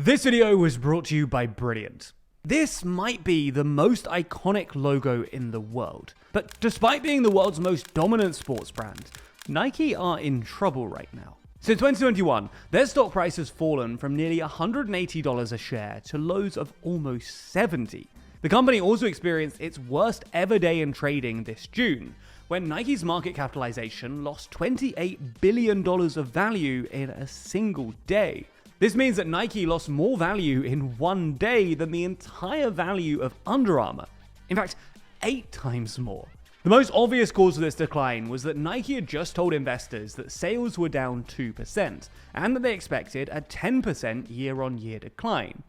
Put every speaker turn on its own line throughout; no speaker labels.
This video was brought to you by Brilliant. This might be the most iconic logo in the world, but despite being the world's most dominant sports brand, Nike are in trouble right now. Since 2021, their stock price has fallen from nearly $180 a share to lows of almost $70. The company also experienced its worst ever day in trading this June, when Nike's market capitalization lost $28 billion of value in a single day. This means that Nike lost more value in one day than the entire value of Under Armour. In fact, 8 times more. The most obvious cause of this decline was that Nike had just told investors that sales were down 2% and that they expected a 10% year-on-year decline.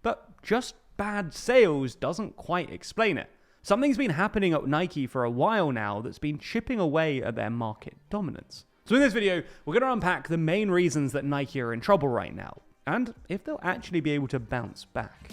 But just bad sales doesn't quite explain it. Something's been happening at Nike for a while now that's been chipping away at their market dominance. So in this video, we're going to unpack the main reasons that Nike are in trouble right now, and if they'll actually be able to bounce back.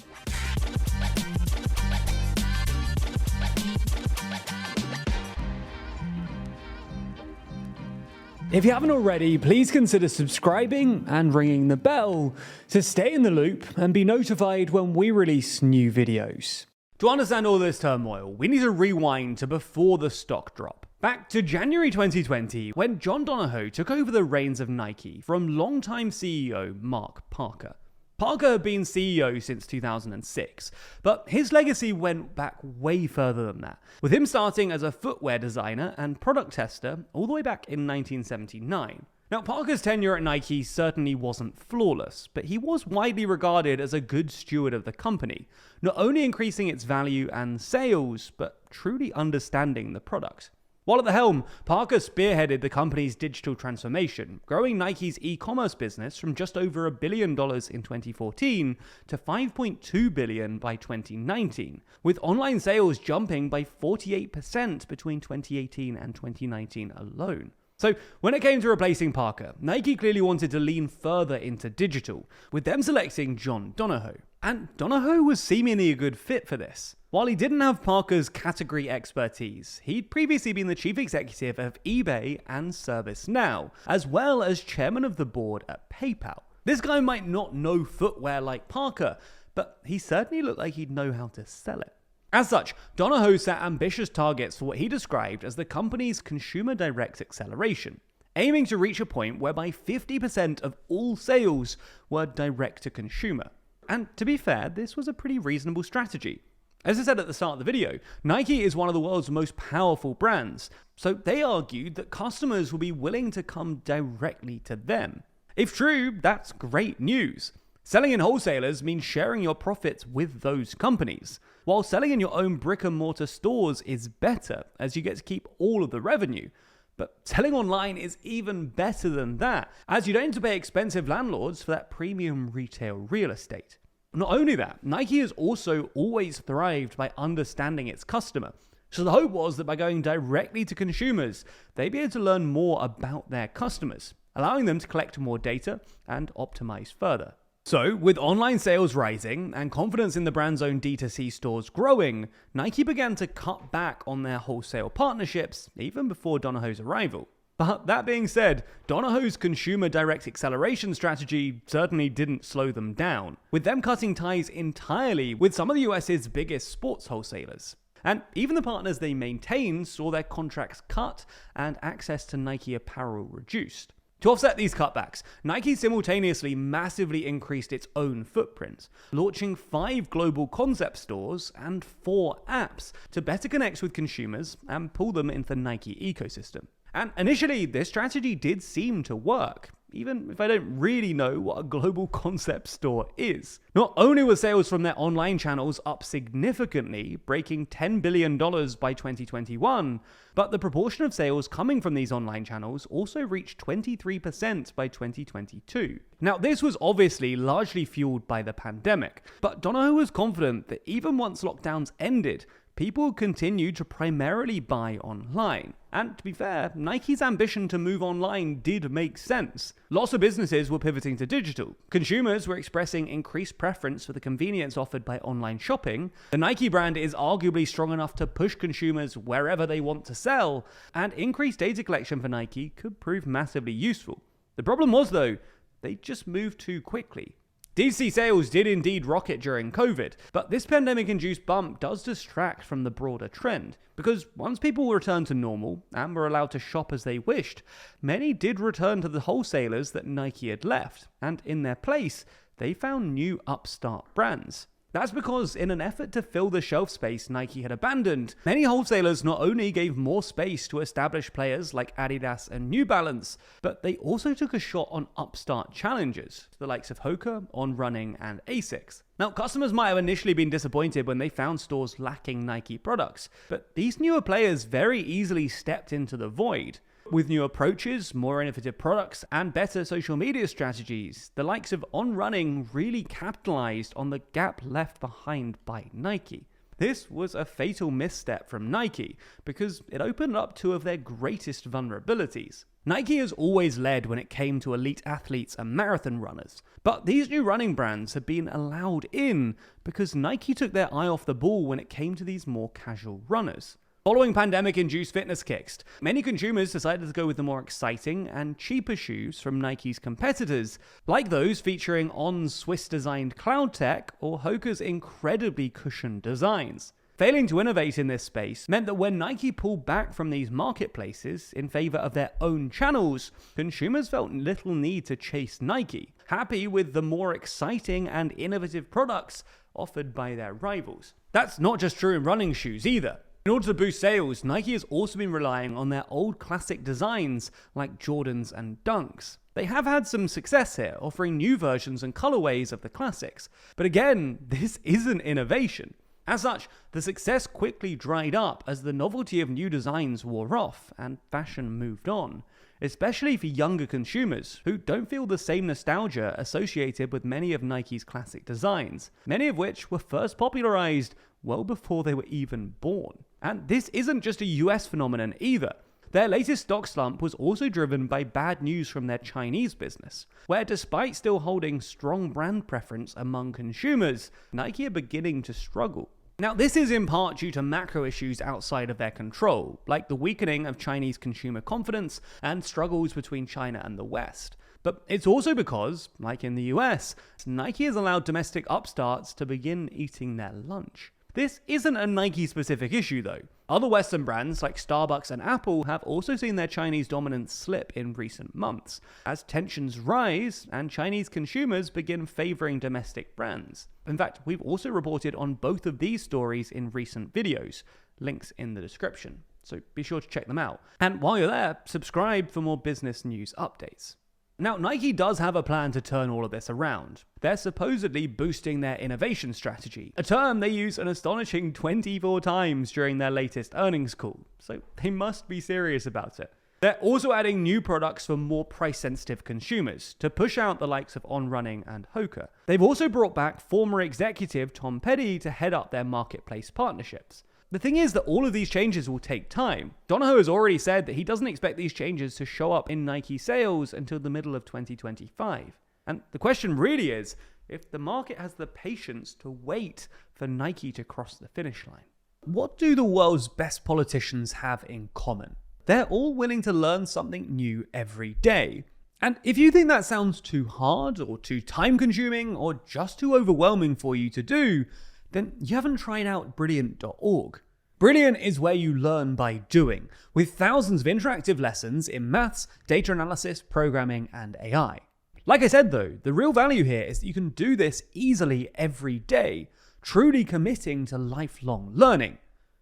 If you haven't already, please consider subscribing and ringing the bell to stay in the loop and be notified when we release new videos. To understand all this turmoil, we need to rewind to before the stock drop. Back to January 2020, when John Donahoe took over the reins of Nike from longtime CEO Mark Parker. Parker had been CEO since 2006, but his legacy went back way further than that, with him starting as a footwear designer and product tester all the way back in 1979. Now, Parker's tenure at Nike certainly wasn't flawless, but he was widely regarded as a good steward of the company, not only increasing its value and sales, but truly understanding the product. While at the helm, Parker spearheaded the company's digital transformation, growing Nike's e-commerce business from just over $1 billion in 2014 to $5.2 billion by 2019, with online sales jumping by 48% between 2018 and 2019 alone. So when it came to replacing Parker, Nike clearly wanted to lean further into digital, with them selecting John Donahoe. And Donahoe was seemingly a good fit for this. While he didn't have Parker's category expertise, he'd previously been the chief executive of eBay and ServiceNow, as well as chairman of the board at PayPal. This guy might not know footwear like Parker, but he certainly looked like he'd know how to sell it. As such, Donahoe set ambitious targets for what he described as the company's consumer direct acceleration, aiming to reach a point whereby 50% of all sales were direct to consumer. And to be fair, this was a pretty reasonable strategy. As I said at the start of the video, Nike is one of the world's most powerful brands, so they argued that customers will be willing to come directly to them. If true, that's great news. Selling in wholesalers means sharing your profits with those companies, while selling in your own brick-and-mortar stores is better, as you get to keep all of the revenue. But selling online is even better than that, as you don't have to pay expensive landlords for that premium retail real estate. Not only that, Nike has also always thrived by understanding its customer. So the hope was that by going directly to consumers, they'd be able to learn more about their customers, allowing them to collect more data and optimize further. So, with online sales rising and confidence in the brand's own D2C stores growing, Nike began to cut back on their wholesale partnerships even before Donahoe's arrival. But that being said, Donahoe's consumer direct acceleration strategy certainly didn't slow them down, with them cutting ties entirely with some of the US's biggest sports wholesalers. And even the partners they maintained saw their contracts cut and access to Nike apparel reduced. To offset these cutbacks, Nike simultaneously massively increased its own footprint, launching 5 global concept stores and 4 apps to better connect with consumers and pull them into the Nike ecosystem. And initially, this strategy did seem to work, even if I don't really know what a global concept store is. Not only were sales from their online channels up significantly, breaking $10 billion by 2021, but the proportion of sales coming from these online channels also reached 23% by 2022. Now, this was obviously largely fueled by the pandemic, but Donahoe was confident that even once lockdowns ended, people continued to primarily buy online. And to be fair, Nike's ambition to move online did make sense. Lots of businesses were pivoting to digital. Consumers were expressing increased preference for the convenience offered by online shopping. The Nike brand is arguably strong enough to push consumers wherever they want to sell, and increased data collection for Nike could prove massively useful. The problem was, though, they just moved too quickly. D2C sales did indeed rocket during COVID, but this pandemic-induced bump does distract from the broader trend, because once people returned to normal and were allowed to shop as they wished, many did return to the wholesalers that Nike had left, and in their place, they found new upstart brands. That's because in an effort to fill the shelf space Nike had abandoned, many wholesalers not only gave more space to established players like Adidas and New Balance, but they also took a shot on upstart challengers, the likes of Hoka, On Running, and Asics. Now, customers might have initially been disappointed when they found stores lacking Nike products, but these newer players very easily stepped into the void. With new approaches, more innovative products, and better social media strategies, the likes of On Running really capitalized on the gap left behind by Nike. This was a fatal misstep from Nike because it opened up two of their greatest vulnerabilities. Nike has always led when it came to elite athletes and marathon runners, but these new running brands have been allowed in because Nike took their eye off the ball when it came to these more casual runners. Following pandemic-induced fitness kicks, many consumers decided to go with the more exciting and cheaper shoes from Nike's competitors, like those featuring On's Swiss-designed cloud tech or Hoka's incredibly cushioned designs. Failing to innovate in this space meant that when Nike pulled back from these marketplaces in favor of their own channels, consumers felt little need to chase Nike, happy with the more exciting and innovative products offered by their rivals. That's not just true in running shoes either. In order to boost sales, Nike has also been relying on their old classic designs like Jordans and Dunks. They have had some success here, offering new versions and colorways of the classics. But again, this isn't innovation. As such, the success quickly dried up as the novelty of new designs wore off and fashion moved on, especially for younger consumers who don't feel the same nostalgia associated with many of Nike's classic designs, many of which were first popularized well before they were even born. And this isn't just a US phenomenon either. Their latest stock slump was also driven by bad news from their Chinese business, where despite still holding strong brand preference among consumers, Nike are beginning to struggle. Now, this is in part due to macro issues outside of their control, like the weakening of Chinese consumer confidence and struggles between China and the West. But it's also because, like in the US, Nike has allowed domestic upstarts to begin eating their lunch. This isn't a Nike-specific issue, though. Other Western brands like Starbucks and Apple have also seen their Chinese dominance slip in recent months, as tensions rise and Chinese consumers begin favoring domestic brands. In fact, we've also reported on both of these stories in recent videos, links in the description, so be sure to check them out. And while you're there, subscribe for more business news updates. Now, Nike does have a plan to turn all of this around. They're supposedly boosting their innovation strategy, a term they use an astonishing 24 times during their latest earnings call, so they must be serious about it. They're also adding new products for more price-sensitive consumers to push out the likes of On Running and Hoka. They've also brought back former executive Tom Petty to head up their marketplace partnerships. The thing is that all of these changes will take time. Donahoe has already said that he doesn't expect these changes to show up in Nike sales until the middle of 2025. And the question really is if the market has the patience to wait for Nike to cross the finish line. What do the world's best politicians have in common? They're all willing to learn something new every day. And if you think that sounds too hard or too time-consuming or just too overwhelming for you to do, then you haven't tried out Brilliant.org. Brilliant is where you learn by doing, with thousands of interactive lessons in maths, data analysis, programming, and AI. Like I said though, the real value here is that you can do this easily every day, truly committing to lifelong learning.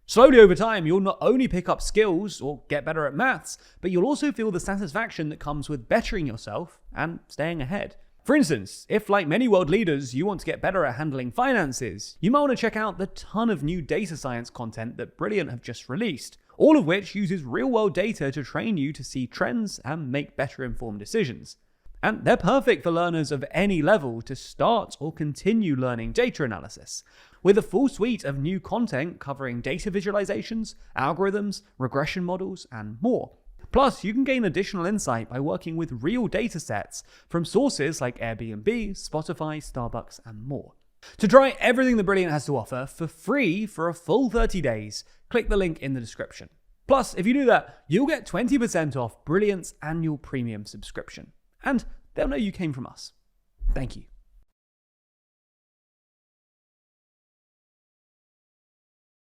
Slowly over time, you'll not only pick up skills or get better at maths, but you'll also feel the satisfaction that comes with bettering yourself and staying ahead. For instance, if like many world leaders, you want to get better at handling finances, you might want to check out the ton of new data science content that Brilliant have just released, all of which uses real-world data to train you to see trends and make better informed decisions. And they're perfect for learners of any level to start or continue learning data analysis, with a full suite of new content covering data visualizations, algorithms, regression models, and more. Plus, you can gain additional insight by working with real data sets from sources like Airbnb, Spotify, Starbucks, and more. To try everything that Brilliant has to offer for free for a full 30 days, click the link in the description. Plus, if you do that, you'll get 20% off Brilliant's annual premium subscription. And they'll know you came from us. Thank you.